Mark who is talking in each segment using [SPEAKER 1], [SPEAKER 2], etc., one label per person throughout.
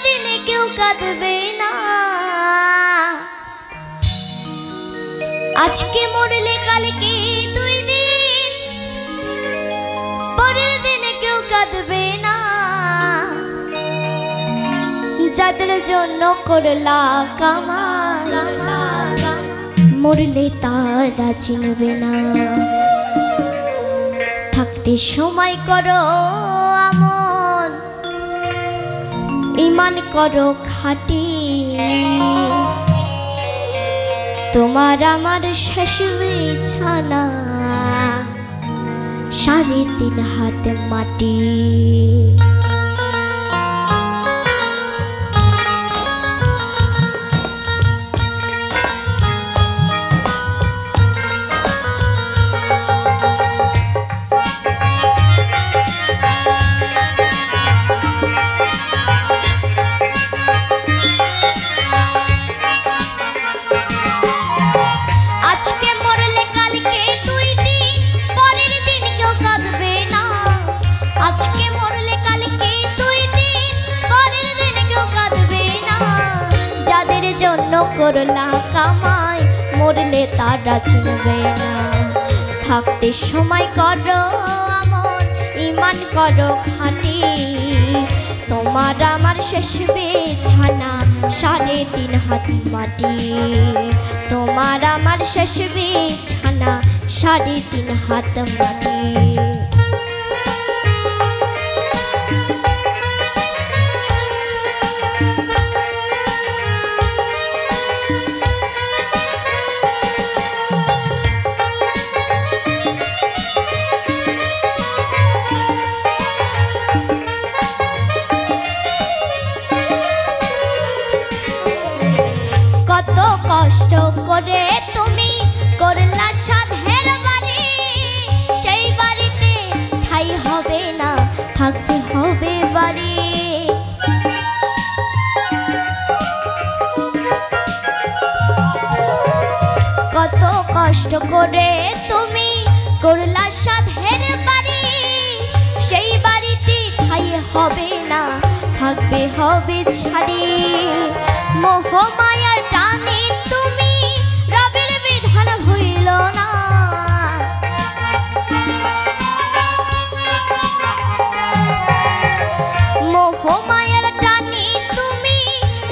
[SPEAKER 1] দিনে কেউ কাঁদবে না। আজকে মরলে কালকে 2 দিন, পরের দিনে কেউ কাঁদবে না। যাদের জন্য করলা কামাই মরলে তারা চিনবে না। থাকতে সময় করো আমল, ঈমান করো খাঁটি। তোমার আমার শেষ বিছানা 3.5 হাত মাটি। করলা কামাই মরলে তারা চিনবে না। থাকতে সময় করো আমল, ঈমান করো খাঁটি। তোমার আমার শেষ বিছানা 3.5 হাত মাটি। তোমার আমার শেষ বিছানা 3.5 হাত মাটি। কষ্ট করে তুমি করলা সাধের বাড়ি, সেই বাড়িতে ঠাই হবে না, থাকতে হবে বাড়ি। কত কষ্ট করে তুমি করলা সাধের বাড়ি, সেই বাড়িতে ঠাই হবে না, থাকবে হবে ছাড়ি। মোহ মায়ার টানে তুমি রবের বিধান ভুইল না। মোহ মায়ার টানে তুমি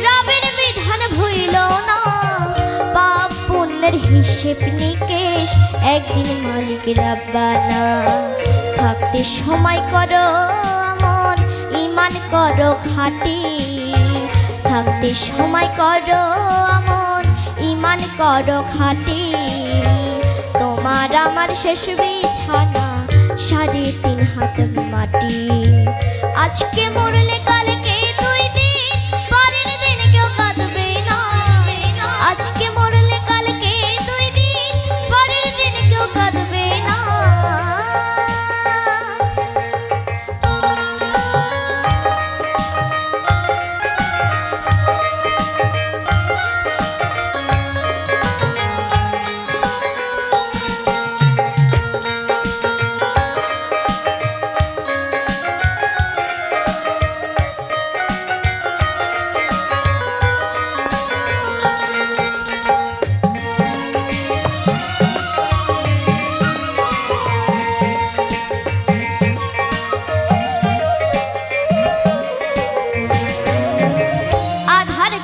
[SPEAKER 1] রবের বিধান ভুইল না। পাপ পুণ্যের হিসেব নিকেশ একদিন মালিক রাব্বানা। থাকতে সময় করো আমল, ঈমান করো খাঁটি। থাকতে সময় করো আমল, ঈমান করো খাঁটি। তোমার আমার শেষ বিছানা 3.5 হাত মাটি। আজকে মরলে কালকে 2 দিন, পরের দিন কেউ কাঁদবে না। আজকে মরলে কালকে 2 দিন, পরের দিন কেউ কাঁদবে না।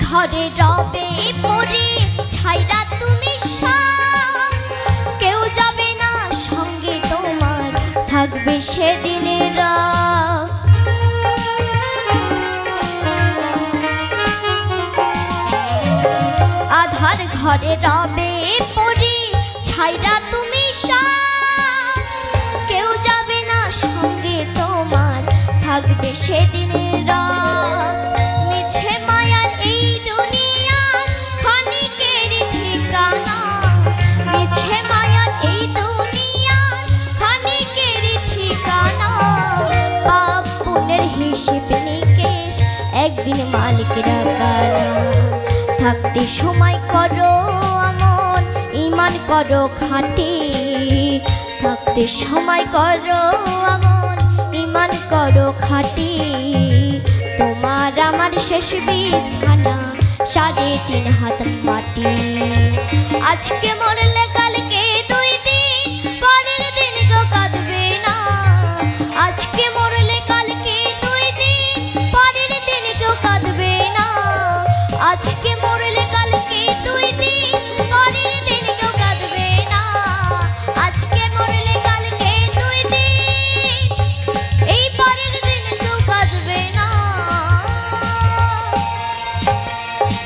[SPEAKER 1] ঘরে রবে পড়ে ছাইরা তুমি সব, কেউ যাবে না সঙ্গে তোমার, থাকবে সেদিনের রাত। আধার ঘরে রবে পড়ে ছাইরা তুমি সব, কেউ যাবে না সঙ্গে তোমার, থাকবে সেদিনের রাত। মিছে মায়ার এই দুনিয়ার ক্ষণিকের ঠিকানা, মিছে মায়ার এই দুনিয়ার ক্ষণিকের ঠিকানা। পাপ পুণ্যের হিসেব নিকেশ একদিন মালিক রাব্বানা। থাকতে সময় করো আমল, ঈমান করো খাঁটি। থাকতে সময় করো আমল, ঈমান করো খাঁটি। তোমার আমার শেষ শেষ বিছানা 3.5 হাত মাটি। আজকে